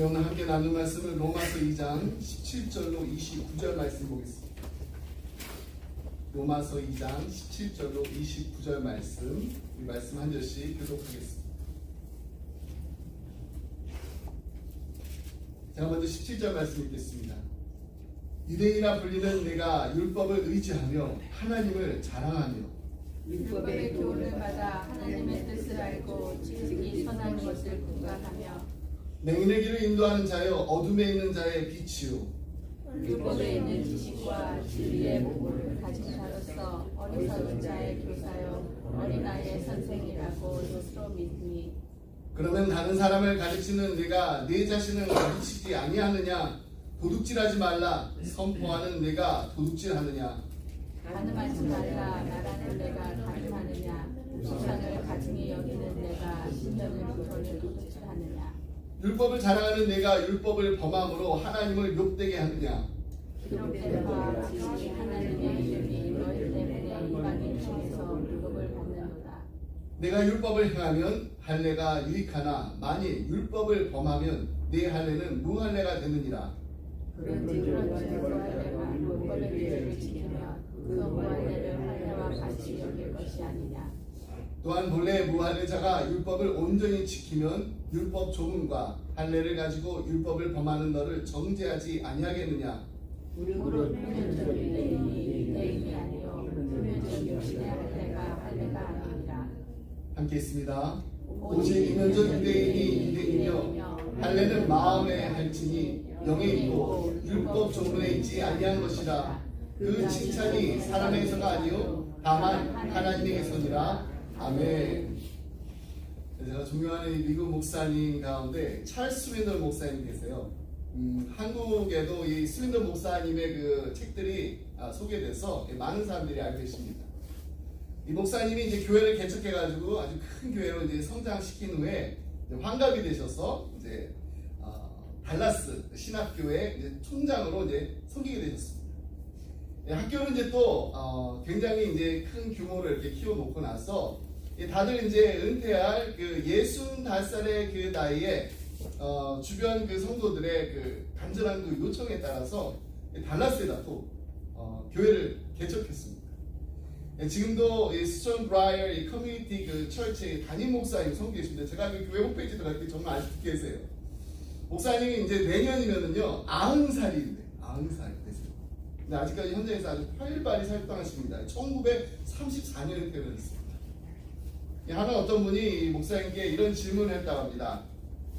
오늘 함께 나눈 말씀은 로마서 2장 17절로 29절 말씀 보겠습니다. 로마서 2장 17절로 29절 말씀, 이 말씀 한 절씩 교독하겠습니다. 제가 먼저 17절 말씀 읽겠습니다. 유대인이라 불리는 내가 율법을 의지하며 하나님을 자랑하며 율법의 교훈을 받아 하나님의 뜻을 알고 지극히 선한 것을 분간하며 맹인의 길을 인도하는 자여 어둠에 있는 자의 빛이요 율법에 있는 지식과 진리의 모범을 가진 자로서 어리석은 자의 교사요 어린아이의 선생이라고 스스로 믿니. 그러면 다른 사람을 가르치는 내가 내 자신을 가르치지 아니하느냐? 도둑질하지 말라 선포하는 내가 도둑질하느냐? 가늠하지 말라 말하는 내가 가늠하느냐? 우상을 가증히 여기는 내가 신령을 부터를 도둑질하느냐? 율법을 자랑하는 내가 율법을 범함으로 하나님을 욕되게 하느냐? 기록된 바와 같이 하나님의 이름이 너희 때문에 이방인 중에서 율법을 받는도다. 내가 율법을 행하면 할례가 유익하나 만일 율법을 범하면 내 할례는 무할례가 되느니라. 그런지 무할례가 율법의 규례를 지키면 그 무할례를 할례와 같이 여길 것이 아니냐. 또한 본래 무할례자가 율법을 온전히 지키면 율법 조문과 할례를 가지고 율법을 범하는 너를 정죄하지 아니하겠느냐. 무릇 표면적 유대인이 유대인이 아니요 표면적 육신의 할례가 할례가 아니니라. 함께 있습니다. 오직 이면적 유대인이 유대인이며 할례는 마음에 할지니 영에 있고 율법 조문에 있지 아니한 것이라. 그 칭찬이 사람에게서가 아니요 다만 하나님에게서니라. 아멘. 제가 존경하는 미국 목사님 가운데 찰스 스윈더 목사님 계세요. 한국에도 이 스윈더 목사님의 그 책들이 소개돼서 많은 사람들이 알고 계십니다. 이 목사님이 이제 교회를 개척해가지고 아주 큰 교회로 이제 성장시킨 후에 환갑이 되셔서 이제 달라스 신학교의 이제 총장으로 이제 섬기게 되셨습니다. 학교는 이제 또 굉장히 이제 큰 규모로 이렇게 키워놓고 나서 다들 이제 은퇴할 그 65살의 그 나이에 주변 그 성도들의 그 간절한 그 요청에 따라서 달라스에다 또 교회를 개척했습니다. 지금도 이 스톤 브라이어 이 커뮤니티 그 철치 담임 목사님 섬기고 계신데 제가 그 교회 홈페이지 들어갈 때 정말 아직도 계세요. 목사님이 이제 내년이면은요 90살인데 90살 되세요. 근데 아직까지 현장에서 아주 활발히 활동하십니다. 1934년에 태어났습니다. 하나 어떤 분이 목사님께 이런 질문을 했다고 합니다.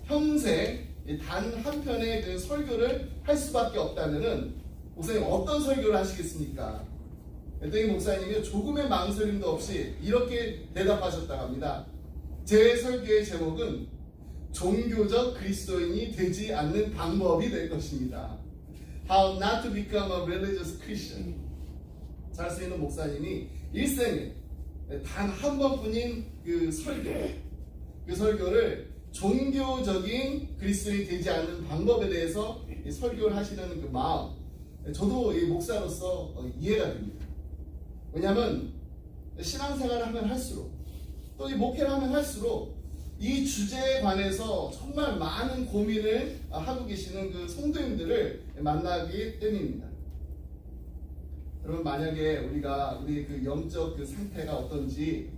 평생 단 한 편의 그 설교를 할 수밖에 없다면은 목사님 어떤 설교를 하시겠습니까? 그랬더니 목사님이 조금의 망설임도 없이 이렇게 대답하셨다고 합니다. 제 설교의 제목은 종교적 그리스도인이 되지 않는 방법이 될 것입니다. How not to become a religious Christian. 잘 쓰이는 목사님이 일생에 단 한 번뿐인 그 설교를 종교적인 그리스도인이 되지 않는 방법에 대해서 설교를 하시는 그 마음, 저도 이 목사로서 이해가 됩니다. 왜냐하면 신앙생활을 하면 할수록 또 이 목회를 하면 할수록 이 주제에 관해서 정말 많은 고민을 하고 계시는 그 성도님들을 만나기 때문입니다. 여러분, 만약에 우리 그 영적 그 상태가 어떤지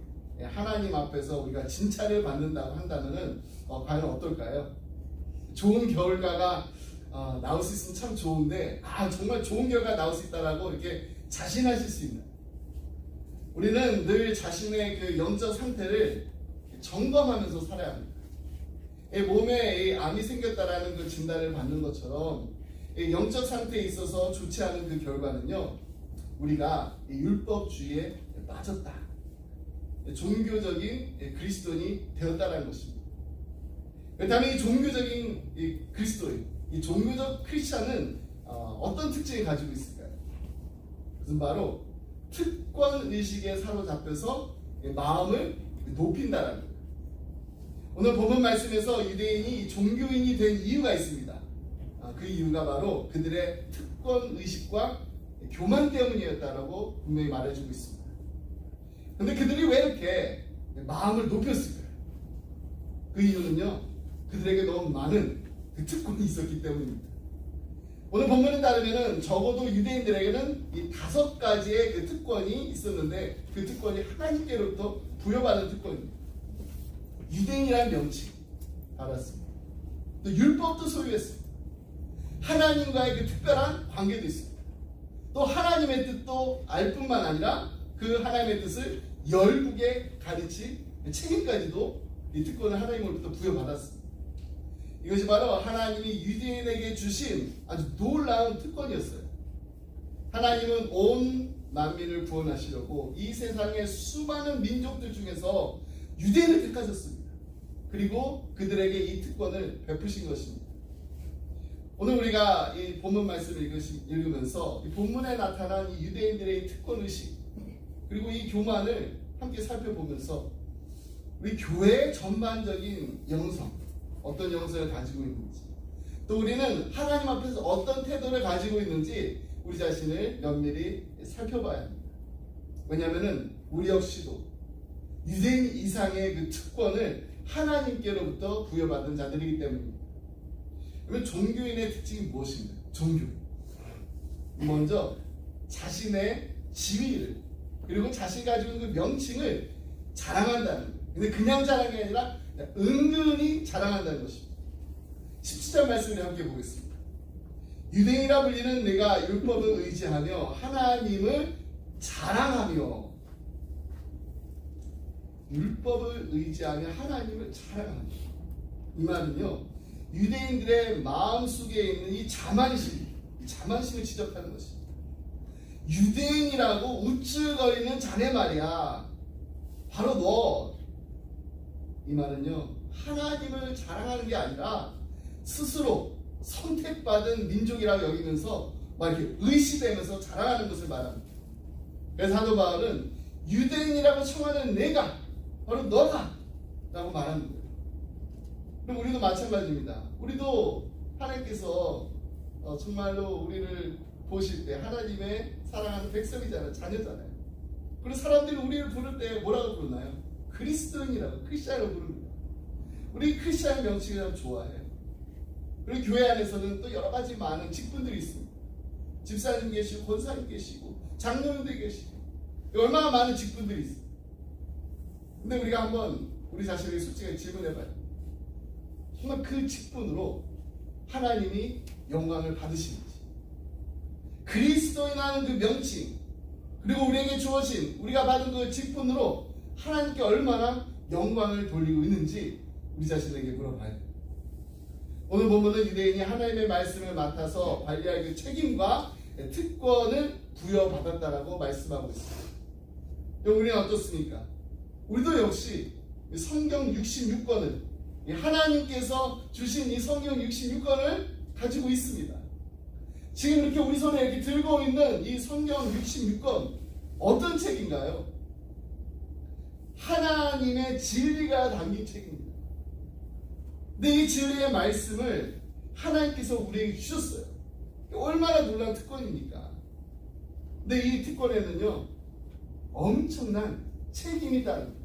하나님 앞에서 우리가 진찰을 받는다고 한다면은 과연 어떨까요? 좋은 결과가 나올 수 있으면 참 좋은데 정말 좋은 결과 나올 수 있다라고 이렇게 자신하실 수 있는, 우리는 늘 자신의 그 영적 상태를 점검하면서 살아야 합니다. 몸에 암이 생겼다라는 그 진단을 받는 것처럼 영적 상태에 있어서 좋지 않은 그 결과는요, 우리가 율법주의에 빠졌다, 종교적인 그리스도인이 되었다라는 것입니다. 그렇다면 이 종교적인 그리스도인, 이 종교적 크리스찬은 어떤 특징을 가지고 있을까요? 그것은 바로 특권 의식에 사로잡혀서 마음을 높인다라는 거예요. 오늘 본문 말씀에서 유대인이 종교인이 된 이유가 있습니다. 그 이유가 바로 그들의 특권 의식과 교만 때문이었다라고 분명히 말해주고 있습니다. 그런데 그들이 왜 이렇게 마음을 높였을까요? 그 이유는요, 그들에게 너무 많은 그 그 특권이 있었기 때문입니다. 오늘 본문에 따르면은 적어도 유대인들에게는 이 5가지의 그 특권이 있었는데 그 특권이 하나님께로부터 부여받은 특권입니다. 유대인이라는 명칭 받았습니다. 또 율법도 소유했습니다. 하나님과의 그 특별한 관계도 있습니다. 또 하나님의 뜻도 알 뿐만 아니라 그 하나님의 뜻을 열국에 가르칠 책임까지도 이 특권을 하나님으로부터 부여받았습니다. 이것이 바로 하나님이 유대인에게 주신 아주 놀라운 특권이었어요. 하나님은 온 만민을 구원하시려고 이 세상의 수많은 민족들 중에서 유대인을 택하셨습니다. 그리고 그들에게 이 특권을 베푸신 것입니다. 오늘 우리가 이 본문 말씀을 읽으면서 이 본문에 나타난 이 유대인들의 특권의식 그리고 이 교만을 함께 살펴보면서 우리 교회의 전반적인 영성, 어떤 영성을 가지고 있는지, 또 우리는 하나님 앞에서 어떤 태도를 가지고 있는지 우리 자신을 면밀히 살펴봐야 합니다. 왜냐하면 우리 역시도 유대인 이상의 그 특권을 하나님께로부터 부여받은 자들이기 때문입니다. 그러면 종교인의 특징이 무엇인가요? 종교인. 먼저 자신의 지위를 그리고 자신이 가지고 있는 그 명칭을 자랑한다는 거예요. 근데 그냥 자랑이 아니라 은근히 자랑한다는 것입니다. 17절 말씀을 함께 보겠습니다. 유대인이라 불리는 내가 율법을 의지하며 하나님을 자랑하며 율법을 의지하며 하나님을 자랑하며 이 말은요 유대인들의 마음속에 있는 이 자만심을 지적하는 것입니다. 유대인이라고 우쭐거리는 자네 말이야 바로 너 이 말은요 하나님을 자랑하는 게 아니라 스스로 선택받은 민족이라고 여기면서 막 이렇게 의시되면서 자랑하는 것을 말합니다. 그래서 사도 바울은 유대인이라고 청하는 내가 바로 너다 라고 말하는 거예요. 그리고 우리도 마찬가지입니다. 우리도 하나님께서 정말로 우리를 보실 때 하나님의 사랑하는 백성이잖아요. 자녀잖아요. 그리고 사람들이 우리를 부를 때 뭐라고 부르나요? 그리스도인이라고 크리스찬이라고 부릅니다. 우리 크리스찬 명칭을 좋아해요. 그리고 교회 안에서는 또 여러 가지 많은 직분들이 있습니다. 집사님 계시고 권사님 계시고 장로님들 계시고 얼마나 많은 직분들이 있어요. 근데 우리가 한번 우리 자신에게 솔직하게 질문해봐요. 정말 그 직분으로 하나님이 영광을 받으시는지 그리스도인이라는 그 명칭 그리고 우리에게 주어진 우리가 받은 그 직분으로 하나님께 얼마나 영광을 돌리고 있는지 우리 자신에게 물어봐야 돼요. 오늘 본문은 유대인이 하나님의 말씀을 맡아서 관리할 그 책임과 특권을 부여받았다라고 말씀하고 있습니다. 우리는 어떻습니까? 우리도 역시 성경 66권을 하나님께서 주신 이 성경 66권을 가지고 있습니다. 지금 이렇게 우리 손에 이렇게 들고 있는 이 성경 66권 어떤 책인가요? 하나님의 진리가 담긴 책입니다. 근데 이 진리의 말씀을 하나님께서 우리에게 주셨어요. 얼마나 놀라운 특권입니까? 근데 이 특권에는요 엄청난 책임이 따릅니다.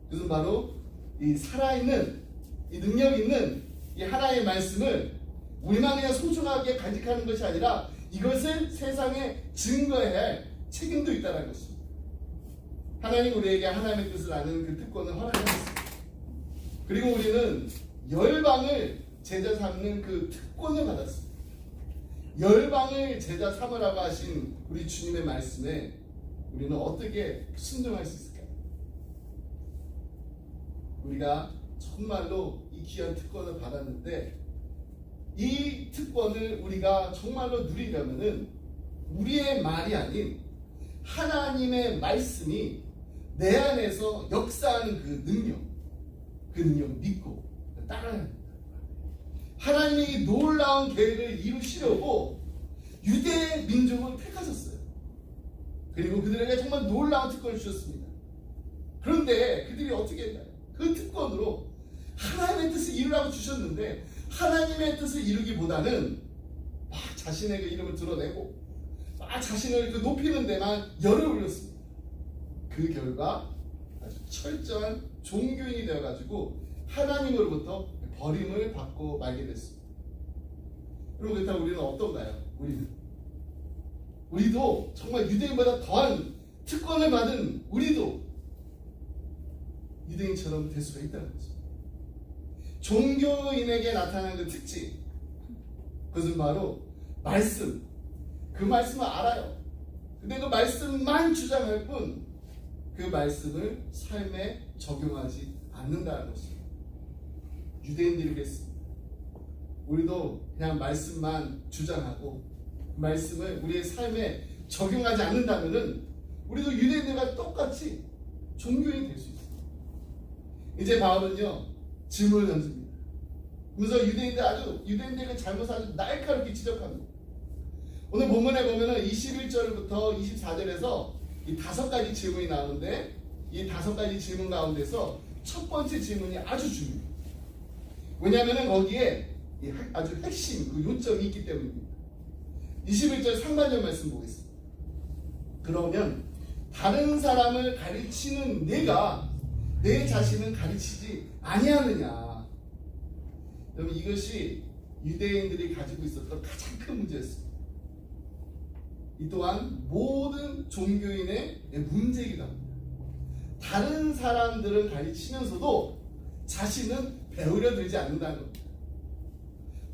그것은 바로 이 살아있는 이 능력 있는 이 하나님의 말씀을 우리만 그냥 소중하게 간직하는 것이 아니라 이것을 세상에 증거해야 할 책임도 있다는 것입니다. 하나님 우리에게 하나님의 뜻을 아는 그 특권을 허락하셨습니다. 그리고 우리는 열방을 제자 삼는 그 특권을 받았습니다. 열방을 제자 삼으라고 하신 우리 주님의 말씀에 우리는 어떻게 순종할 수 있을까요? 우리가 정말로 이 귀한 특권을 받았는데 이 특권을 우리가 정말로 누리려면은 우리의 말이 아닌 하나님의 말씀이 내 안에서 역사하는 그 능력 믿고 따라야 합니다. 하나님이 이 놀라운 계획을 이루시려고 유대 민족을 택하셨어요. 그리고 그들에게 정말 놀라운 특권을 주셨습니다. 그런데 그들이 어떻게 했나요? 그 특권으로 하나님의 뜻을 이루라고 주셨는데 하나님의 뜻을 이루기보다는 막 자신의 그 이름을 드러내고 막 자신을 그 높이는 데만 열을 올렸습니다. 그 결과 아주 철저한 종교인이 되어가지고 하나님으로부터 버림을 받고 말게 됐습니다. 그럼 그렇다면 우리는 어떤가요? 우리도 정말 유대인보다 더한 특권을 받은 우리도 유대인처럼 될 수가 있다는 거죠. 종교인에게 나타나는 그 특징, 그것은 바로 말씀. 그 말씀을 알아요. 근데 그 말씀만 주장할 뿐 그 말씀을 삶에 적용하지 않는다는 것입니다. 유대인들이 그랬습니다. 우리도 그냥 말씀만 주장하고 말씀을 우리의 삶에 적용하지 않는다면은 우리도 유대인들과 똑같이 종교인이 될 수 있습니다. 이제 바울은요 질문을 던집니다. 그래서 유대인들의 잘못을 아주 날카롭게 지적합니다. 오늘 본문에 보면은 21절부터 24절에서 이 5가지 질문이 나오는데 이 5가지 질문 가운데서 첫 번째 질문이 아주 중요해요. 왜냐하면 거기에 아주 핵심 그 요점이 있기 때문입니다. 21절 상반절 말씀 보겠습니다. 그러면 다른 사람을 가르치는 내가 내 자신은 가르치지 아니하느냐. 여러분 이것이 유대인들이 가지고 있었던 가장 큰 문제였습니다. 이 또한 모든 종교인의 문제이기도 합니다. 다른 사람들을 가르치면서도 자신은 배우려 들지 않는다는 겁니다.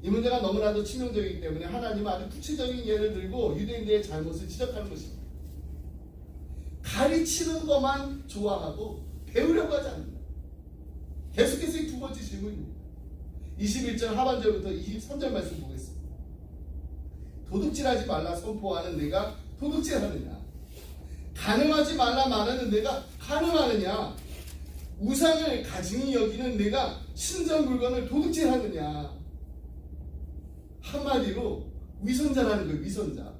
이 문제가 너무나도 치명적이기 때문에 하나님은 아주 구체적인 예를 들고 유대인들의 잘못을 지적하는 것입니다. 가르치는 것만 좋아하고 배우려고 하지 않는다. 계속해서 이 두 번째 질문입니다. 21절 하반절부터 23절 말씀 보겠습니다. 도둑질하지 말라 선포하는 내가 도둑질하느냐? 간음하지 말라 말하는 내가 간음하느냐? 우상을 가증히 여기는 내가 신전 물건을 도둑질하느냐? 한마디로 위선자라는 거예요. 위선자.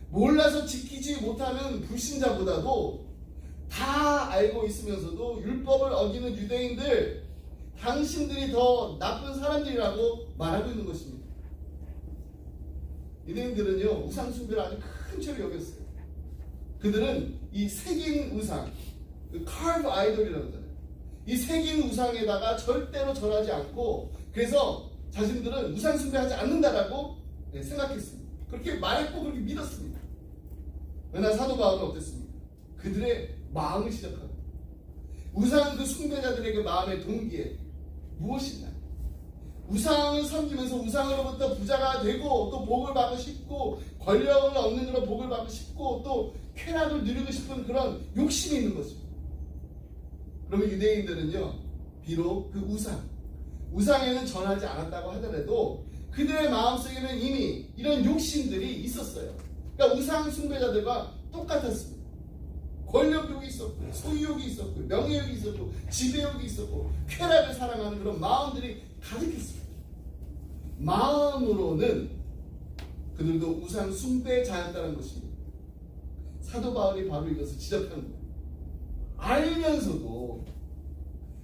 몰라서 지키지 못하는 불신자보다도 다 알고 있으면서도 율법을 어기는 유대인들, 당신들이 더 나쁜 사람들이라고 말하고 있는 것입니다. 유대인들은요 우상 숭배를 아주 큰 죄로 여겼어요. 그들은 이 새긴 우상, 그 carved idol이라고 하잖아요. 이 새긴 우상에다가 절대로 절하지 않고 그래서 자신들은 우상 숭배하지 않는다라고 생각했습니다. 그렇게 말했고 그렇게 믿었습니다. 그러나 사도 바울은 어땠습니까? 그들의 마음을 시작합니다. 우상 그 숭배자들에게 마음의 동기에 무엇이냐? 우상을 섬기면서 우상으로부터 부자가 되고 또 복을 받고 싶고 권력을 얻는 그런 복을 받고 싶고 또 쾌락을 누리고 싶은 그런 욕심이 있는 것입니다. 그러면 유대인들은요 비록 그 우상에는 전하지 않았다고 하더라도 그들의 마음속에는 이미 이런 욕심들이 있었어요. 그러니까 우상 숭배자들과 똑같았습니다. 권력욕이 있었고 소유욕이 있었고 명예욕이 있었고 지배욕이 있었고 쾌락을 사랑하는 그런 마음들이 가득했습니다. 마음으로는 그들도 우상 숭배자였다는 것입니다. 사도 바울이 바로 이것을 지적한 거예요.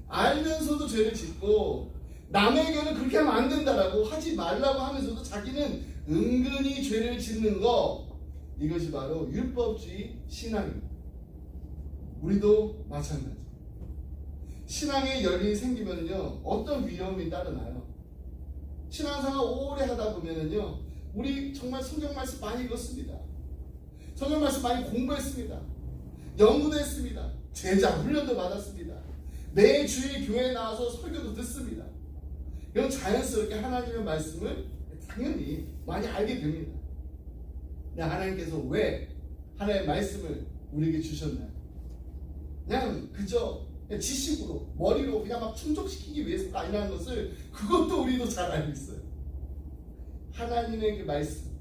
알면서도 죄를 짓고 남에게는 그렇게 하면 안 된다라고 하지 말라고 하면서도 자기는 은근히 죄를 짓는 거, 이것이 바로 율법주의 신앙입니다. 우리도 마찬가지. 신앙에 열린이 생기면요 어떤 위험이 따르나요? 신앙생활 오래 하다 보면은요 우리 정말 성경 말씀 많이 읽었습니다. 성경 말씀 많이 공부했습니다. 연구도 했습니다. 제자 훈련도 받았습니다. 매 주일 교회에 나와서 설교도 듣습니다. 이런 자연스럽게 하나님의 말씀을 당연히 많이 알게 됩니다. 근데 하나님께서 왜 하나님의 말씀을 우리에게 주셨나요? 그냥 그저 지식으로 머리로 그냥 막 충족시키기 위해서가 아니라는 것을 그것도 우리도 잘 알고 있어요. 하나님의 그 말씀,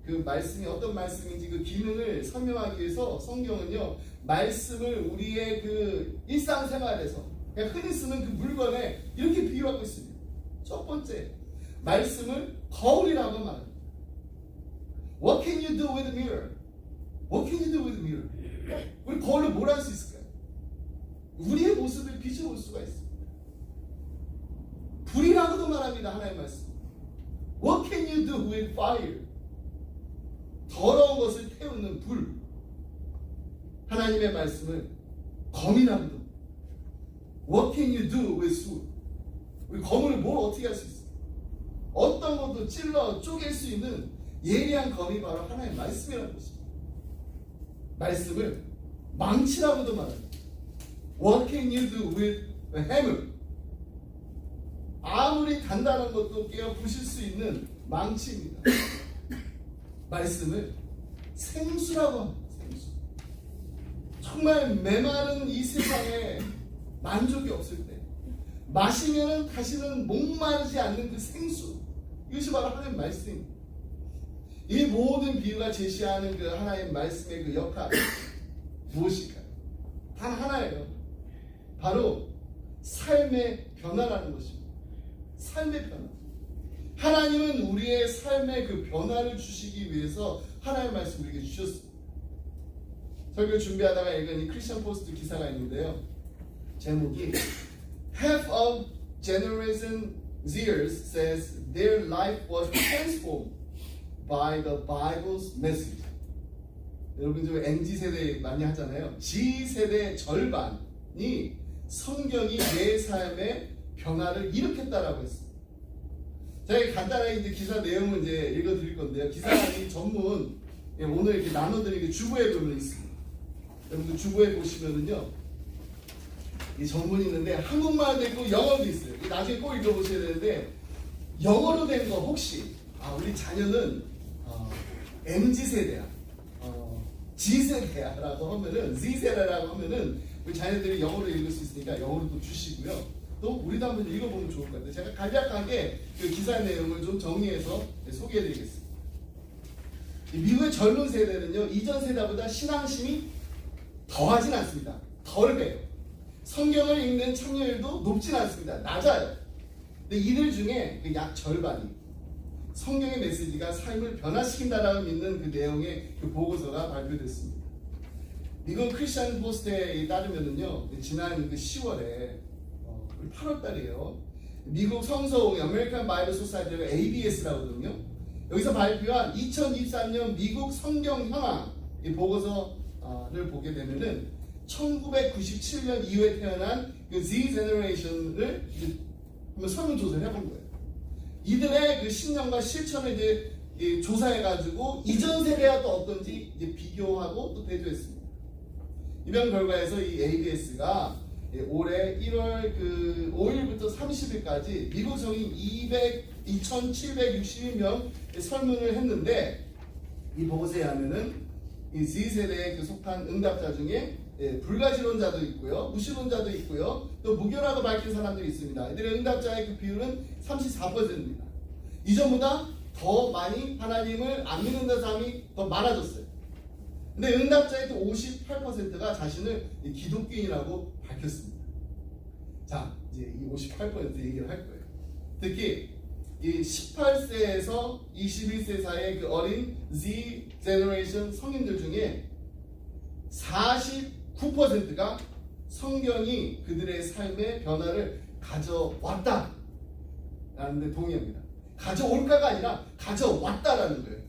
그 말씀이 어떤 말씀인지 그 기능을 설명하기 위해서 성경은요 말씀을 우리의 그 일상생활에서 그냥 흔히 쓰는 그 물건에 이렇게 비유하고 있습니다. 첫 번째, 말씀을 거울이라고 말합니다. What can you do with a mirror? What can you do with a mirror? 우리 거울로 뭘 할 수 있을까요? 우리의 모습을 비춰볼 수가 있습니다. 불이라고도 말합니다. 하나님의 말씀. What can you do with fire? 더러운 것을 태우는 불. 하나님의 말씀을 검이라고도. What can you do with sword? 우리 검을 뭘 어떻게 할 수 있어요? 어떤 것도 찔러 쪼갤 수 있는 예리한 검이 바로 하나의 말씀이라는 것입니다. 말씀을 망치라고도 말합니다. What can you do with a hammer? 아무리 단단한 것도 깨어 부실 수 있는 망치입니다. 말씀을 생수라고 합니다. 생수. 정말 메마른 이 세상에 만족이 없을 때 마시면 다시는 목마르지 않는 그 생수, 이것이 바로 하나님의 말씀입니다. 이 모든 비유가 제시하는 그 하나님의 말씀의 그 역할 무엇일까요? 단 하나예요. 바로 삶의 변화라는 것입니다. 삶의 변화. 하나님은 우리의 삶의 그 변화를 주시기 위해서 하나님의 말씀을 우리에게 주셨습니다. 설교 준비하다가 읽은 이 크리스천 포스트 기사가 있는데요. 제목이 Half of Generation Zers says their life was transformed by the Bible's message. 여러분 저 MZ세대 많이 하잖아요. G세대 절반이 성경이 내 삶의 변화를 일으켰다라고 했습니다. 제가 간단하게 이제 기사 내용을 이제 읽어드릴 건데요. 기사의 전문 오늘 이렇게 나눠드리는 주보에 보면 있습니다. 여러분 주보에 보시면은요, 이 전문이 있는데 한국말도 있고 영어도 있어요. 나중에 꼭 읽어보셔야 되는데 영어로 된 거 혹시 우리 자녀는 MZ 세대야, G 세대야라고 하면은 Z세대라고 하면은 우리 자녀들이 영어로 읽을 수 있으니까 영어로 또 주시고요. 또 우리도 한번 읽어보면 좋을 것 같아요. 제가 간략하게 그 기사 내용을 좀 정리해서 소개해드리겠습니다. 미국의 젊은 세대는요, 이전 세대보다 신앙심이 더하진 않습니다. 덜 배요. 성경을 읽는 참여율도 높진 않습니다. 낮아요. 근데 이들 중에 약 절반이 성경의 메시지가 삶을 변화시킨다라고 믿는 그 내용의 그 보고서가 발표됐습니다. 미국 크리스천 포스트에 따르면은요, 지난 그 10월에 8월 달이에요. 미국 성서공회 아메리칸 바이블 소사이티가 ABS라고 하거든요. 여기서 발표한 2023년 미국 성경 현황 이 보고서를 보게 되면은 1997년 이후에 태어난 그 Z 제너레이션을 한번 설문조사를 해본 거예요. 이들의 그 신념과 실천을 이제 조사해가지고 이전 세대와 또 어떤지 이제 비교하고 또 대조했습니다. 이런 결과에서 이 ABS가 올해 1월 그 5일부터 30일까지 미국 성인 2,761명 설문을 했는데, 이 보고서에 하면은 이 Z세대에 그 속한 응답자 중에 불가지론자도 있고요, 무신론자도 있고요, 또 무교라고 밝힌 사람들이 있습니다. 이들의 응답자의 그 비율은 34%입니다. 이전보다 더 많이 하나님을 안 믿는다는 사람이 더 많아졌어요. 근데 응답자의 또 58%가 자신을 기독교인이라고 밝혔습니다. 자, 이제 이 58% 얘기를 할 거예요. 특히 이 18세에서 21세 사이의 그 어린 Z 제너레이션 성인들 중에 49%가 성경이 그들의 삶의 변화를 가져왔다 라는 데 동의합니다. 가져올까가 아니라 가져왔다라는 거예요.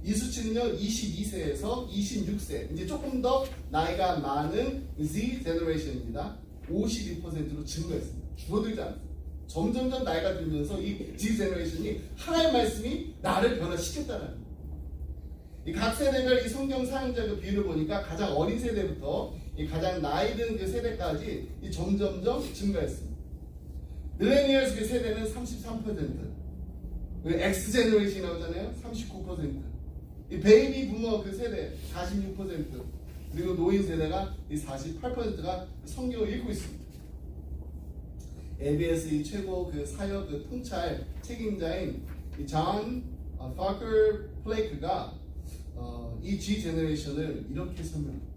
이 수치는요, 22세에서 26세, 이제 조금 더 나이가 많은 Z 제너레이션입니다. 52%로 증가했습니다. 줄어들지 않습니다. 점점점 나이가 들면서 이 Z 제너레이션이 하나의 말씀이 나를 변화시켰다는 거예요. 이 각 세대별 이 성경 사용자 그 비율을 보니까 가장 어린 세대부터 이 가장 나이 든 그 세대까지 이 점점점 증가했습니다. 밀레니얼스 그 세대는 33%, X 제너레이션이라고 하잖아요. 39%, 이 베이비 부머 그 세대 46%, 그리고 노인 세대가 이 48%가 성경을 읽고 있습니다. ABS 이 최고 그 사역 그 통찰 책임자인 존 파커 플레이크가 이 G 제너레이션을 이렇게 설명합니다.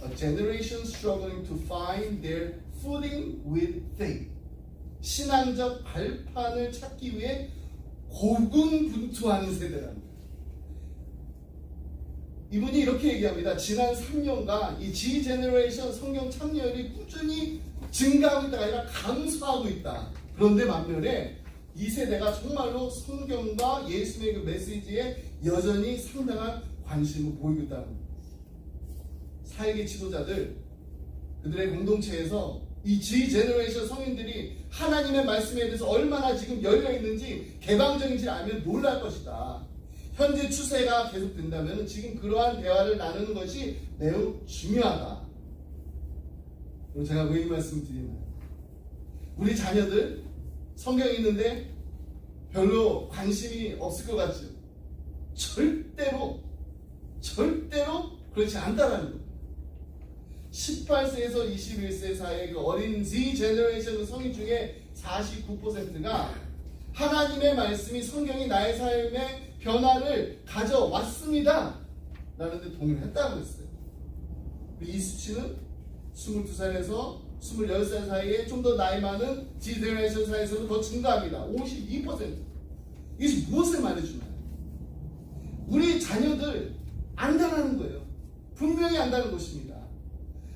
A generation struggling to find their footing with faith. 신앙적 발판을 찾기 위해 고군분투하는 세대랍니다. 이분이 이렇게 얘기합니다. 지난 3년간 이 G 제너레이션 성경 참여율이 꾸준히 증가하고 있다가 아니라 감소하고 있다. 그런데 반면에 이 세대가 정말로 성경과 예수님의 그 메시지에 여전히 상당한 관심을 보이고 있다는 겁니다. 사회계 지도자들, 그들의 공동체에서 이 G 제너레이션 성인들이 하나님의 말씀에 대해서 얼마나 지금 열려 있는지 개방적인지 알면 놀랄 것이다. 현재 추세가 계속된다면 지금 그러한 대화를 나누는 것이 매우 중요하다. 그럼 제가 왜 이 말씀을 드리나요? 우리 자녀들 성경 있는데 별로 관심이 없을 것 같죠? 절대로 그렇지 않다라는 거예요. 18세에서 21세 사이의 그 어린 Z 제너레이션 성인 중에 49%가 하나님의 말씀이 성경이 나의 삶에 변화를 가져왔습니다 라는 데 동의를 했다고 했어요. 이 수치는 22살에서 26살 사이에 좀 더 나이 많은 Z 제너레이션 사이에서도 더 증가합니다. 52%. 이것이 무엇을 말해주나요? 우리 자녀들 안다라는 거예요. 분명히 안다는 것입니다.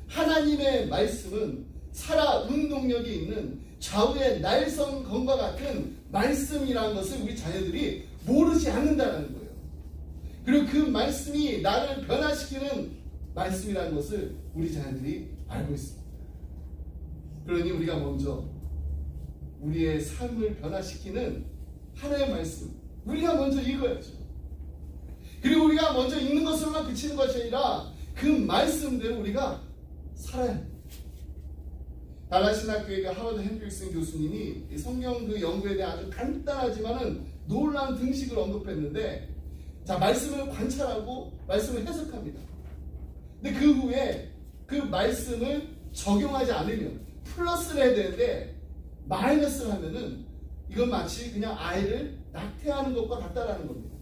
하나님의 말씀은 살아 운동력이 있는 좌우의 날성검과 같은 말씀이라는 것을 우리 자녀들이 모르지 않는다는 거예요. 그리고 그 말씀이 나를 변화시키는 말씀이라는 것을 우리 자녀들이 알고 있습니다. 그러니 우리가 먼저 우리의 삶을 변화시키는 하나님의 말씀 우리가 먼저 읽어야죠. 그리고 우리가 먼저 읽는 것으로만 그치는 것이 아니라 그 말씀대로 우리가 살아야 합니다. 달라신학교의 하워드 핸드릭슨 교수님이 성경 그 연구에 대해 아주 간단하지만은 놀라운 등식을 언급했는데, 자, 말씀을 관찰하고 말씀을 해석합니다. 근데 그 후에 그 말씀을 적용하지 않으면 플러스를 해야 되는데 마이너스를 하면은 이건 마치 그냥 아이를 낙태하는 것과 같다라는 겁니다.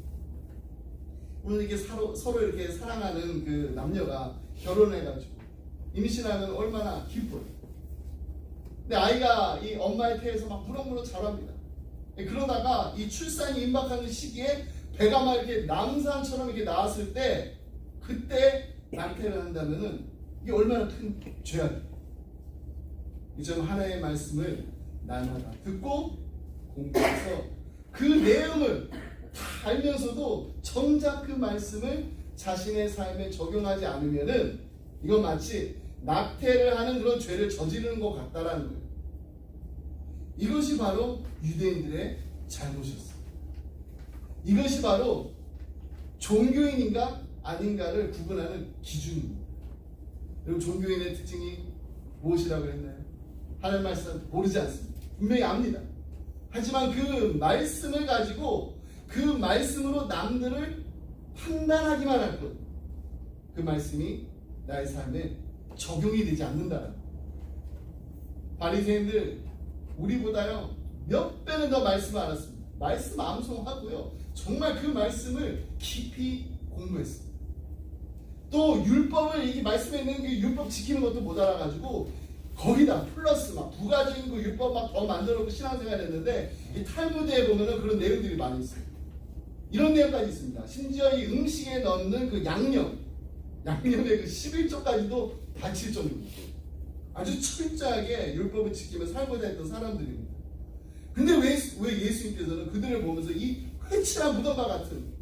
오늘 이렇게 서로 이렇게 사랑하는 그 남녀가 결혼해가지고 임신하면 얼마나 기뻐요. 근데 아이가 이 엄마의 태에서 막 무럭무럭 자랍니다. 그러다가 이 출산이 임박하는 시기에 배가 막 이렇게 낭산처럼 이렇게 나왔을 때 그때 낙태를 한다면은 이게 얼마나 큰 죄악이에요. 이점 하나의 말씀을 날마다 듣고 공부해서 그 내용을 다 알면서도 정작 그 말씀을 자신의 삶에 적용하지 않으면은 이건 마치 낙태를 하는 그런 죄를 저지르는 것 같다라는 거예요. 이것이 바로 유대인들의 잘못이었어요. 이것이 바로 종교인인가 아닌가를 구분하는 기준입니다. 그리고 종교인의 특징이 무엇이라고 했나요? 하나님 말씀 모르지 않습니다. 분명히 압니다. 하지만 그 말씀을 가지고 그 말씀으로 남들을 판단하기만 할 것, 그 말씀이 나의 삶에 적용이 되지 않는다는 거예요. 바리새인들 우리보다요 몇 배는 더 말씀을 알았습니다. 말씀 암송하고요 정말 그 말씀을 깊이 공부했습니다. 또 율법을 이 말씀에 있는 그 율법 지키는 것도 못 알아가지고 거기다 플러스 막 부가적인 그 율법 막 더 만들어놓고 신앙생활 했는데 이 탈무드에 보면은 그런 내용들이 많이 있어요. 이런 내용까지 있습니다. 심지어 이 음식에 넣는 그 양념의 그 11조까지도 바칠 정도입니다. 아주 철저하게 율법을 지키며 살고자 했던 사람들입니다. 근데 왜 예수님께서는 그들을 보면서 이 회칠한 무덤과 같은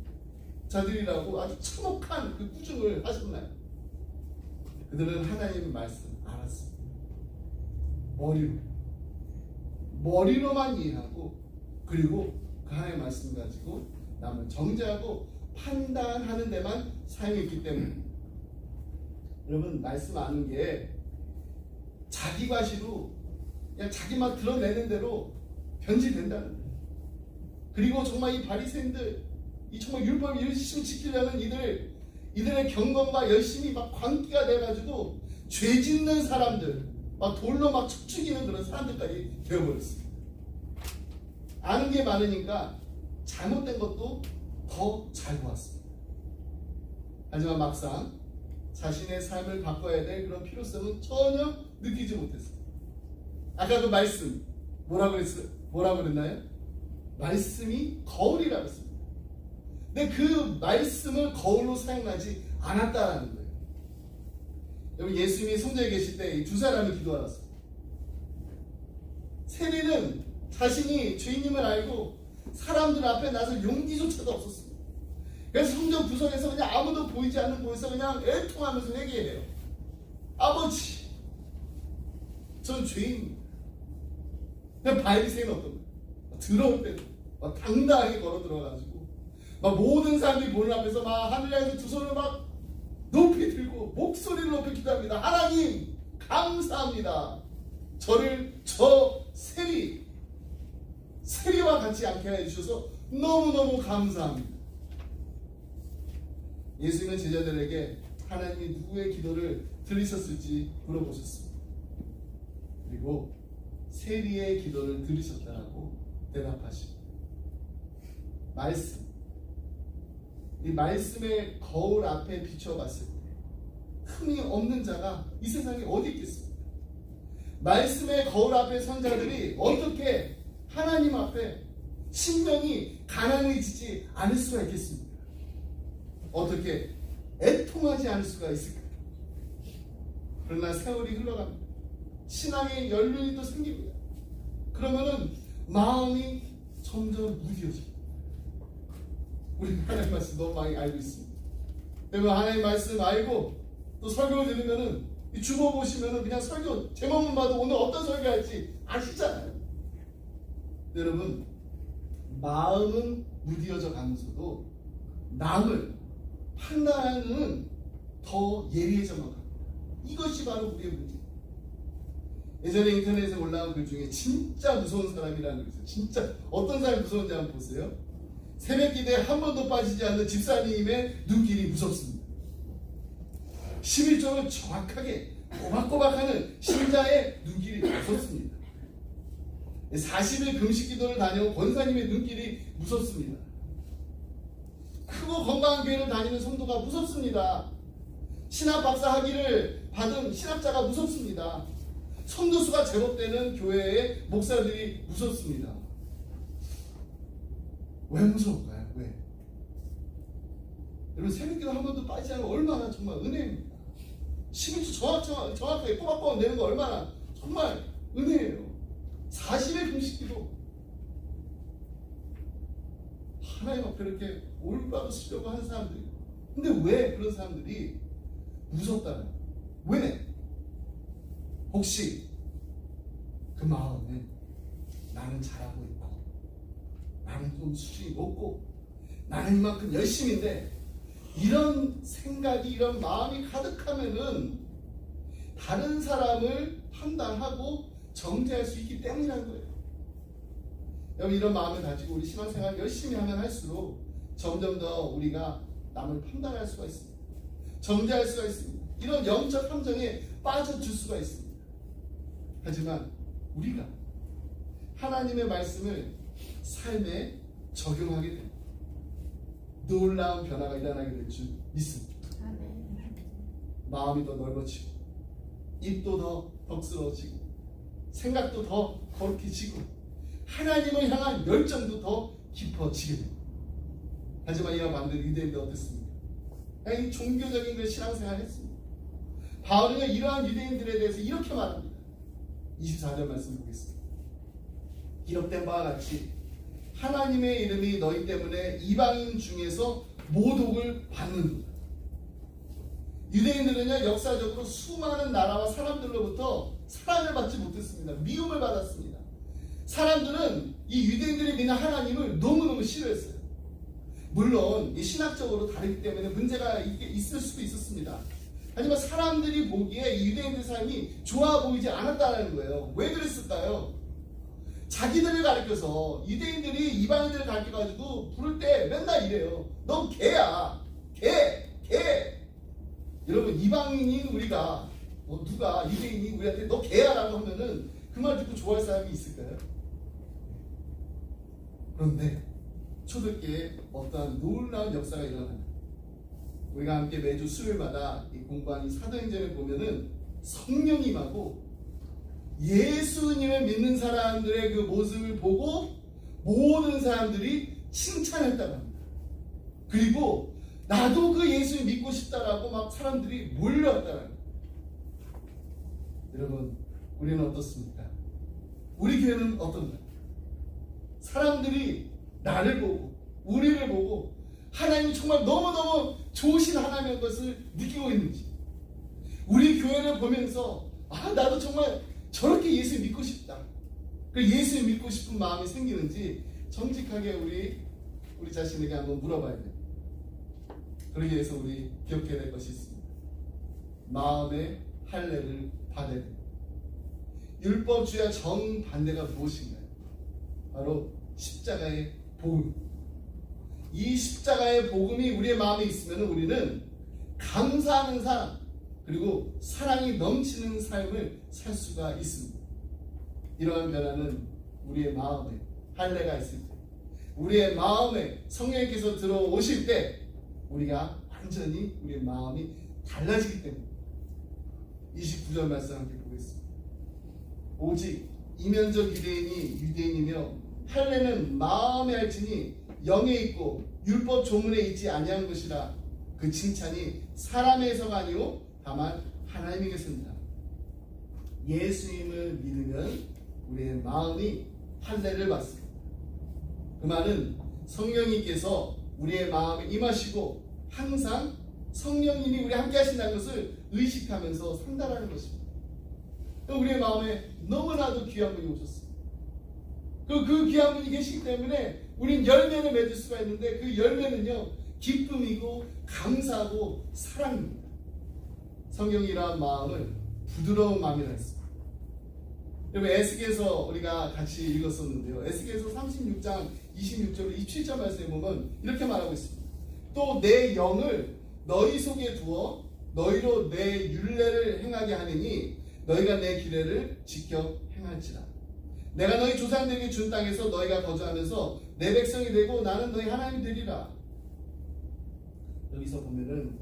자들이라고 아주 참혹한 그 꾸중을 하셨나요? 그들은 하나님의 말씀 알았습니다. 머리로만 이해하고 그리고 그 하나님의 말씀 가지고 남을 정죄하고 판단하는 데만 삶이 있기 때문에 여러분 말씀 아는 게 자기 과시로 그냥 자기만 드러내는 대로 변질된다는 거예요. 그리고 정말 이 바리새인들 이 정말 율법을 열심히 지키려는 이들의 경건과 열심히 막 광기가 돼가지고 죄 짓는 사람들 막 돌로 막 쳐 죽이는 그런 사람들까지 되어버렸습니다. 아는 게 많으니까 잘못된 것도 더 잘 보았습니다. 하지만 막상 자신의 삶을 바꿔야 될 그런 필요성은 전혀 느끼지 못했어요. 아까 그 말씀 뭐라고 그랬나요? 말씀이 거울이라고 했습니다. 근데 그 말씀을 거울로 사용하지 않았다라는 거예요. 여러분 예수님이 성전에 계실 때 두 사람이 기도하셨어요. 세리는 자신이 죄인임을 알고 사람들 앞에 나설 용기조차도 없었습니다. 그래서 성전 구석에서 그냥 아무도 보이지 않는 곳에서 그냥 애통하면서 회개해요. 아버지, 전 죄인입니다. 근데 바리새인은 어떤 거예요? 들어올 때도 막 당당하게 걸어 들어가지고 막 모든 사람들이 보는 앞에서 막 하늘 향해서 두 손을 막 높이 들고 목소리를 높여 기도합니다. 하나님 감사합니다. 저를 저 세리와 같이 않게 해주셔서 너무너무 감사합니다. 예수님은 제자들에게 하나님이 누구의 기도를 들으셨을지 물어보셨습니다. 그리고 세리의 기도를 들으셨다고 대답하십니다. 말씀, 이 말씀의 거울 앞에 비춰봤을 때 흠이 없는 자가 이 세상에 어디 있겠습니까? 말씀의 거울 앞에 선 자들이 어떻게 하나님 앞에 심령이 가난해지지 않을 수가 있겠습니까? 어떻게 애통하지 않을 수가 있을까요? 그러나 세월이 흘러갑니다. 신앙의 연륜이 또 생깁니다. 그러면은 마음이 점점 무뎌집니다. 우리 하나님 말씀 너무 많이 알고 있습니다. 그리고 하나님 말씀 알고 또 설교를 들으면은 이 주보 보시면은 그냥 설교 제목만 봐도 오늘 어떤 설교할지 아시잖아요. 여러분, 마음은 무뎌져 가면서도 남을 판단하는 더 예리해져만 갑니다. 이것이 바로 우리의 문제. 예전에 인터넷에 올라온 글 중에 진짜 무서운 사람이라는 게 있어요. 진짜 어떤 사람이 무서운지 한번 보세요. 새벽 기도에 한 번도 빠지지 않는 집사님의 눈길이 무섭습니다. 11조를 정확하게 꼬박꼬박하는 신자의 눈길이 무섭습니다. 40일 금식 기도를 다녀온 권사님의 눈길이 무섭습니다. 크고 건강한 교회를 다니는 성도가 무섭습니다. 신학 박사 학위를 받은 신학자가 무섭습니다. 성도수가 제법 되는 교회의 목사들이 무섭습니다. 왜 무서울까요? 왜? 여러분, 새벽기도 한 번도 빠지지 않으면 얼마나 정말 은혜입니다. 11주 정확하게 꼬박꼬박 내는 거 얼마나 정말 은혜예요. 40일 금식기도 하나님 앞에 이렇게 올바로 쓰려고 하는 사람들이, 근데 왜 그런 사람들이 무섭다는? 왜? 혹시 그 마음은 나는 잘하고 있고 나는 좀 수준이 높고 나는 이만큼 열심인데, 이런 생각이, 이런 마음이 가득하면은 다른 사람을 판단하고 정죄할 수 있기 때문이라는 거예요. 여러분, 이런 마음을 가지고 우리 신앙생활 열심히 하면 할수록 점점 더 우리가 남을 판단할 수가 있습니다. 정죄할 수가 있습니다. 이런 영적 함정에 빠져들 수가 있습니다. 하지만 우리가 하나님의 말씀을 삶에 적용하게 됩니다. 놀라운 변화가 일어나게 될 줄 믿습니다. 마음이 더 넓어지고 입도 더 덕스러워지고 생각도 더 거룩해지고 하나님을 향한 열정도 더 깊어지게 됩니다. 하지만 이와 반대로 유대인들 어땠습니까? 그냥 종교적인 그 신앙생활을 했습니다. 바울은 이러한 유대인들에 대해서 이렇게 말합니다. 24절 말씀 보겠습니다. 기록된 바와 같이 하나님의 이름이 너희 때문에 이방인 중에서 모독을 받는다. 유대인들은요, 역사적으로 수많은 나라와 사람들로부터 사랑을 받지 못했습니다. 미움을 받았습니다. 사람들은 이 유대인들이 믿는 하나님을 너무너무 싫어했어요. 물론 이 신학적으로 다르기 때문에 문제가 있을 수도 있었습니다. 하지만 사람들이 보기에 이 유대인들 삶이 좋아 보이지 않았다는 거예요. 왜 그랬을까요? 자기들을 가리켜서 유대인들이 이방인들을 가리켜가지고 부를 때 맨날 이래요. 넌 개야. 개. 여러분, 이방인인 우리가 누가 유대인이 우리한테 너 개야 라고 하면은 그 말 듣고 좋아할 사람이 있을까요? 그런데 초대교회에 어떠한 놀라운 역사가 일어납니다. 우리가 함께 매주 수요일마다 이 공부하는 사도행전을 보면은 성령이 임하고 예수님을 믿는 사람들의 그 모습을 보고 모든 사람들이 칭찬했다고 합니다. 그리고 나도 그 예수를 믿고 싶다라고 막 사람들이 몰려왔다는 거예요. 여러분, 우리는 어떻습니까? 우리 교회는 어떤가요? 사람들이 나를 보고 우리를 보고 하나님이 정말 너무너무 좋으신 하나님의 것을 느끼고 있는지, 우리 교회를 보면서 나도 정말 저렇게 예수 믿고 싶다. 그 예수 믿고 싶은 마음이 생기는지 정직하게 우리 자신에게 한번 물어봐야 돼요. 그러기 위해서 우리 기억해야 될 것이 있습니다. 마음의 할례를 받아야 돼요. 율법주의와 정반대가 무엇인가요? 바로 십자가의 복음. 이 십자가의 복음이 우리의 마음에 있으면 우리는 감사하는 사람, 그리고 사랑이 넘치는 삶을 살 수가 있습니다. 이러한 변화는 우리의 마음에 할례가 있을 때, 우리의 마음에 성령님께서 들어오실 때 우리가 완전히 우리의 마음이 달라지기 때문에 29절 말씀 함께 보겠습니다. 오직 이면적 유대인이 유대인이며 할례는 마음에 할지니 영에 있고 율법 조문에 있지 아니한 것이라. 그 칭찬이 사람에서가 아니오 다만 하나님에게서입니다. 예수님을 믿으면 우리의 마음이 할례를 받습니다. 그 말은 성령님께서 우리의 마음에 임하시고 항상 성령님이 우리 함께 하신다는 것을 의식하면서 산다라는 것입니다. 우리의 마음에 너무나도 귀한 분이 오셨습니다. 그 귀한 분이 계시기 때문에 우린 열매를 맺을 수가 있는데, 그 열매는요 기쁨이고 감사하고 사랑입니다. 성경이라는 마음을 부드러운 마음이라 했습니다. 여러분, 에스겔서 우리가 같이 읽었었는데요, 에스겔서 36장 26절 27절 말씀에 보면 이렇게 말하고 있습니다. 또 내 영을 너희 속에 두어 너희로 내 율례를 행하게 하느니 너희가 내 규례를 지켜 행할지라. 내가 너희 조상들에게 준 땅에서 너희가 거주하면서 내 백성이 되고 나는 너희 하나님이 되리라. 여기서 보면은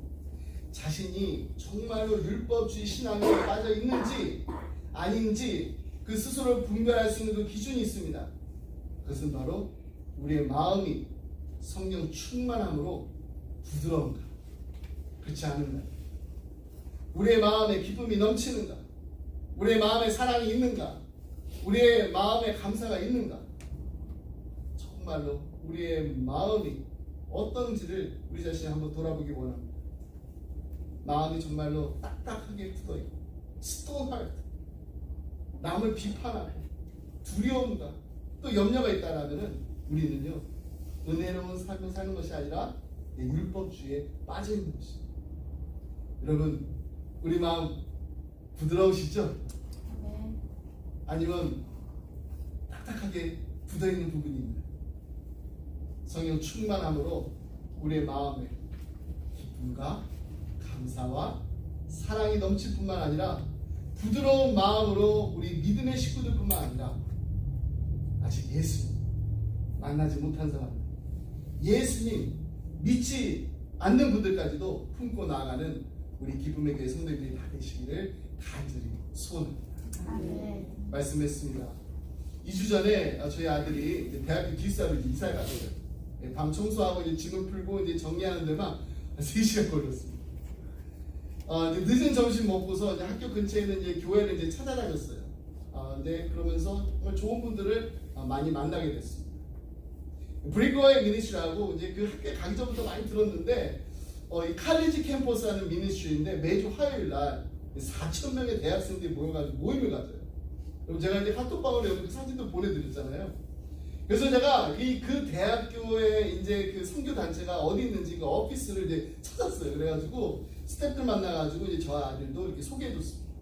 자신이 정말로 율법주의 신앙에 빠져 있는지 아닌지 그 스스로를 분별할 수 있는 그 기준이 있습니다. 그것은 바로 우리의 마음이 성령 충만함으로 부드러운가, 그렇지 않은가, 우리의 마음에 기쁨이 넘치는가, 우리의 마음에 사랑이 있는가, 우리의 마음에 감사가 있는가. 정말로 우리의 마음이 어떤지를 우리 자신이 한번 돌아보기 원합니다. 마음이 정말로 딱딱하게 굳어있고 스톤 하트, 남을 비판하고 두려움과 또 염려가 있다라면 우리는요 은혜로운 삶을 사는 것이 아니라 율법주의에 빠져 있는 것입니다. 여러분, 우리 마음 부드러우시죠? 네. 아니면 딱딱하게 굳어있는 부분이 있나요? 성령 충만함으로 우리의 마음에 기쁨과 감사와 사랑이 넘칠 뿐만 아니라 부드러운 마음으로 우리 믿음의 식구들뿐만 아니라 아직 예수님 만나지 못한 사람, 예수님 믿지 않는 분들까지도 품고 나아가는 우리 기쁨의 교회 성도들이 다 되시기를 간절히 소원합니다. 아멘. 말씀했습니다. 2주 전에 저희 아들이 대학교 기숙사로 이사를 갔어요. 방 청소하고 이제 짐을 풀고 이제 정리하는 데만 3시간 걸렸습니다. 이제 늦은 점심 먹고서 이제 학교 근처에 있는 이제 교회를 이제 찾아다녔어요. 이제 그러면서 정말 좋은 분들을 많이 만나게 됐습니다. 브리거의 미니스트리라고 이제 그 학교에 가기 전부터 많이 들었는데, 이 칼리지 캠퍼스라는 미니스트리인데 매주 화요일 날 4,000명의 대학생들이 모여가지고 모임을 가져요. 그럼 제가 이제 카톡방으로 여기 사진도 보내드렸잖아요. 그래서 제가 그 대학교에 이제 그 선교 단체가 어디 있는지 그 오피스를 이제 찾았어요. 그래가지고 스태프들 만나가지고 이제 저 아들도 이렇게 소개해줬습니다.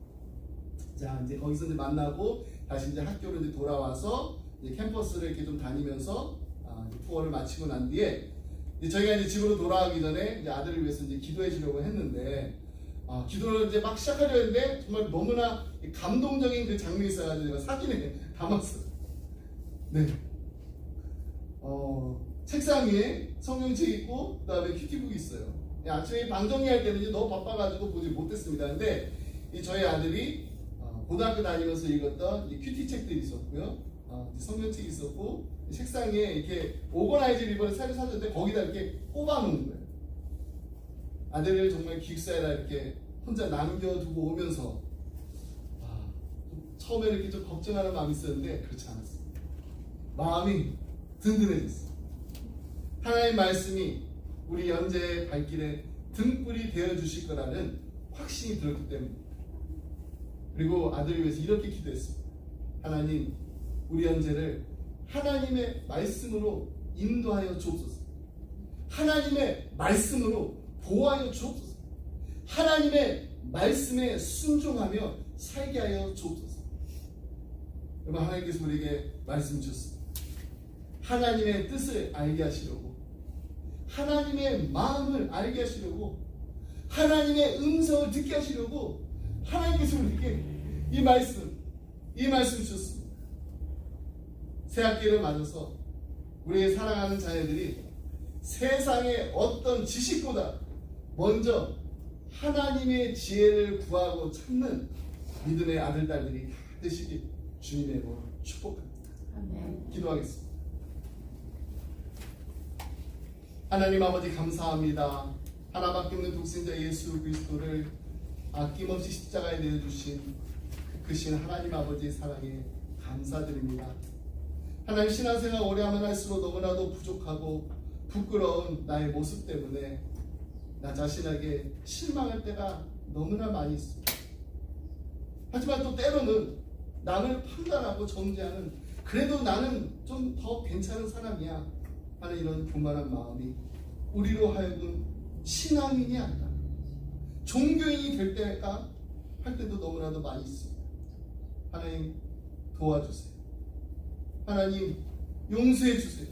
자, 이제 거기서 이제 만나고 다시 이제 학교로 이제 돌아와서 이제 캠퍼스를 이렇게 좀 다니면서 투어를 마치고 난 뒤에 이제 저희가 이제 집으로 돌아가기 전에 이제 아들을 위해서 이제 기도해 주려고 했는데, 기도를 이제 막 시작하려 했는데 정말 너무나 감동적인 그 장면이 있어가지고 제가 사진에 담았어요. 네. 책상 위에 성경책 있고 그다음에 큐티북이 있어요. 아침에 방 정리할 때는 이제 너무 바빠가지고 보지 못했습니다. 근데 이 저희 아들이 고등학교 다니면서 읽었던 이 큐티 책들이 있었고요, 성경책이 있었고, 책상에 이렇게 오거나이즈 리본을 새로 사줬는데 거기다 이렇게 꼽아놓은 거예요. 아들을 정말 기숙사에다 이렇게 혼자 남겨두고 오면서 처음에 이렇게 좀 걱정하는 마음이 있었는데 그렇지 않았습니다. 마음이 든든해졌어요. 하나님의 말씀이 우리 현재의 발길에 등불이 되어주실 거라는 확신이 들었기 때문입니다. 그리고 아들을 위해서 이렇게 기도했습니다. 하나님, 우리 형제를 하나님의 말씀으로 인도하여 주옵소서. 하나님의 말씀으로 보호하여 주옵소서. 하나님의 말씀에 순종하며 살게 하여 주옵소서. 여러분, 하나님께서 우리에게 말씀 주셨습니다. 하나님의 뜻을 알게 하시려고, 하나님의 마음을 알게 하시려고, 하나님의 음성을 듣게 하시려고 하나님께서 우리에게 이 말씀 주셨습니다. 새학기를 맞아서 우리의 사랑하는 자녀들이 세상의 어떤 지식보다 먼저 하나님의 지혜를 구하고 찾는 믿음의 아들, 딸들이 다 되시길 주님의 이름으로 축복합니다. 아멘. 기도하겠습니다. 하나님 아버지, 감사합니다. 하나밖에 없는 독생자 예수 그리스도를 아낌없이 십자가에 내어주신 크신 하나님 아버지의 사랑에 감사드립니다. 하나님, 신앙생활 오래하면 할수록 너무나도 부족하고 부끄러운 나의 모습 때문에 나 자신에게 실망할 때가 너무나 많이 있습니다. 하지만 또 때로는 남을 판단하고 정죄하는, 그래도 나는 좀 더 괜찮은 사람이야 하는 이런 교만한 마음이 우리로 하여금 신앙인이 아니라 종교인이 될 때가 할 때도 너무나도 많이 있습니다. 하나님, 도와주세요. 하나님, 용서해 주세요.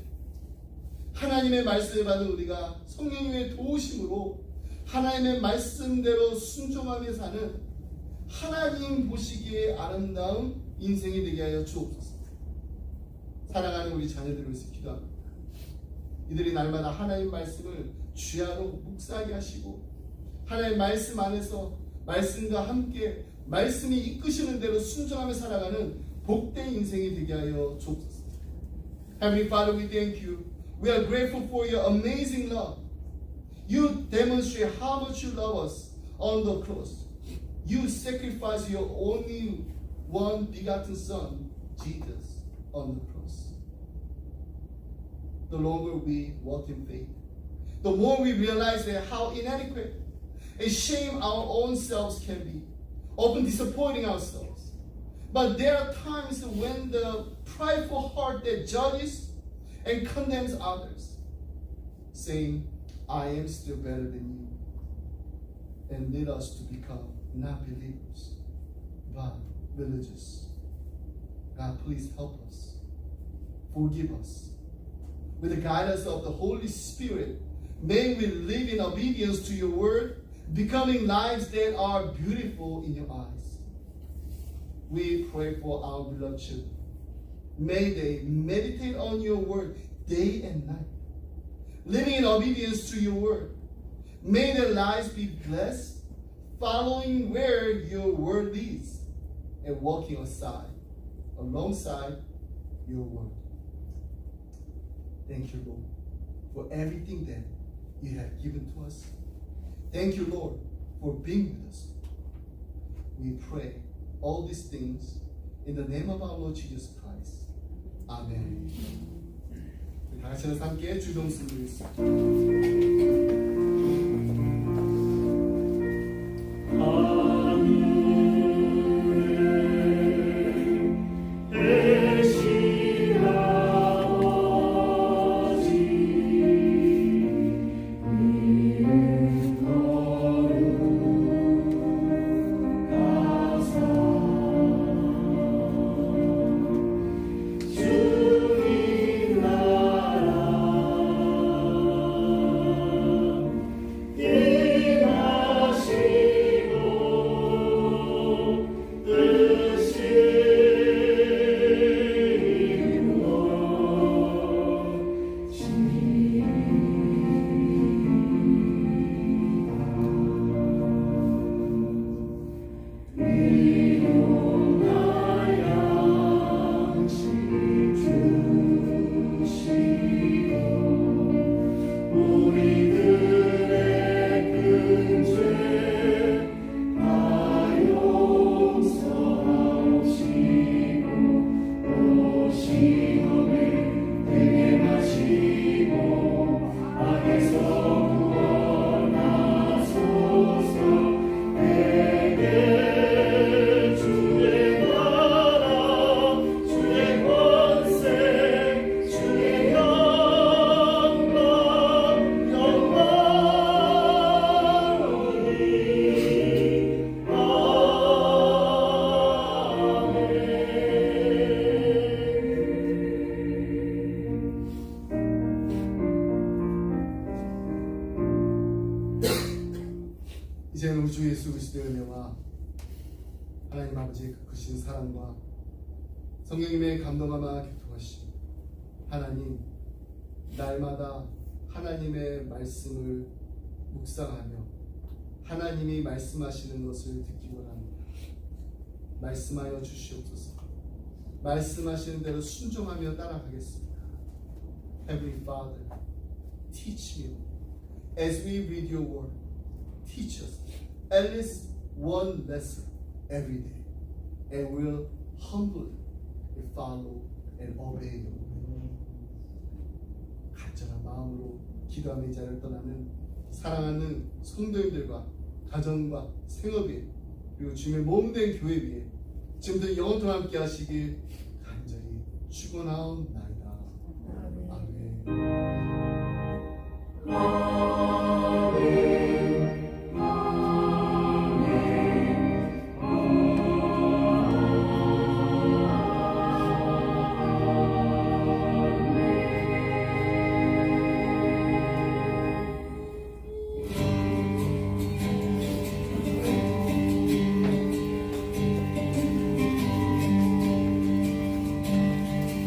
하나님의 말씀을 받은 우리가 성령님의 도우심으로 하나님의 말씀대로 순종하며 사는 하나님 보시기에 아름다운 인생이 되게 하여 주옵소서. 사랑하는 우리 자녀들을 위해서 기도합니다. 이들이 날마다 하나님 말씀을 주야로 묵상하게 하시고 하나님의 말씀 안에서 말씀과 함께 말씀이 이끄시는 대로 순종하며 살아가는 복된 인생이 되게 하여 주옵소서. Heavenly Father, we thank you. We are grateful for your amazing love. You demonstrate how much you love us on the cross. You sacrificed your only one begotten Son, Jesus, on the cross. The longer we walk in faith, the more we realize that how inadequate and shame our own selves can be, often disappointing ourselves. But there are times when the prideful heart that judges and condemns others, saying, I am still better than you, and lead us to become not believers, but religious. God, please help us. Forgive us. With the guidance of the Holy Spirit, may we live in obedience to your word, becoming lives that are beautiful in your eyes. We pray for our beloved children. May they meditate on your word day and night, living in obedience to your word. May their lives be blessed, following where your word leads and walking alongside your word. Thank you, Lord, for everything that you have given to us. Thank you, Lord, for being with us. We pray all these things in the name of our Lord Jesus Christ. 아멘. 다 같이 함께 주동수 드리겠습니다. 그리스도의 은혜와 하나님 아버지의 그 크신 사랑과 성령님의 감동하마 교통하심 하나님 날마다 하나님의 말씀을 묵상하며 하나님이 말씀하시는 것을 듣기 원합니다. 말씀하여 주시옵소서. 말씀하시는 대로 순종하며 따라가겠습니다. Heavenly Father, teach me as we read your word. Teach us at least one lesson every day, and we'll humbly follow and obey you. 간절한 마음으로 기도하며 이 자리를 떠나는 사랑하는 성도님들과 가정과 생업에 그리고 주님의 몸된 교회 위에 지금부터 영원토록 함께 하시길 간절히 축원하옵나이다. 아멘.